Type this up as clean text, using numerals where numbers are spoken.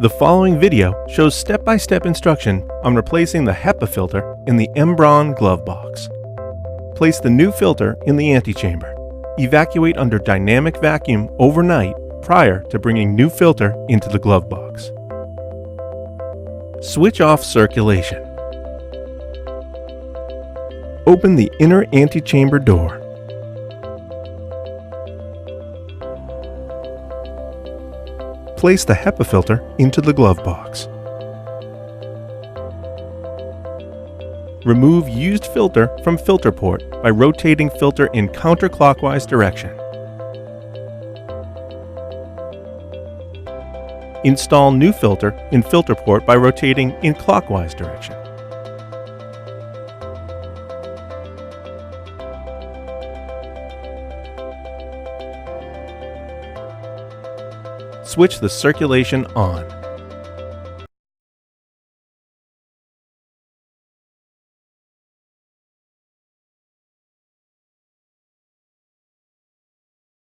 The following video shows step-by-step instruction on replacing the HEPA filter in the MBRAUN glove box. Place the new filter in the antechamber. Evacuate under dynamic vacuum overnight prior to bringing new filter into the glove box. Switch off circulation. Open the inner antechamber door. Place the HEPA filter into the glove box. Remove used filter from filter port by rotating filter in counterclockwise direction. Install new filter in filter port by rotating in clockwise direction. Switch the circulation on.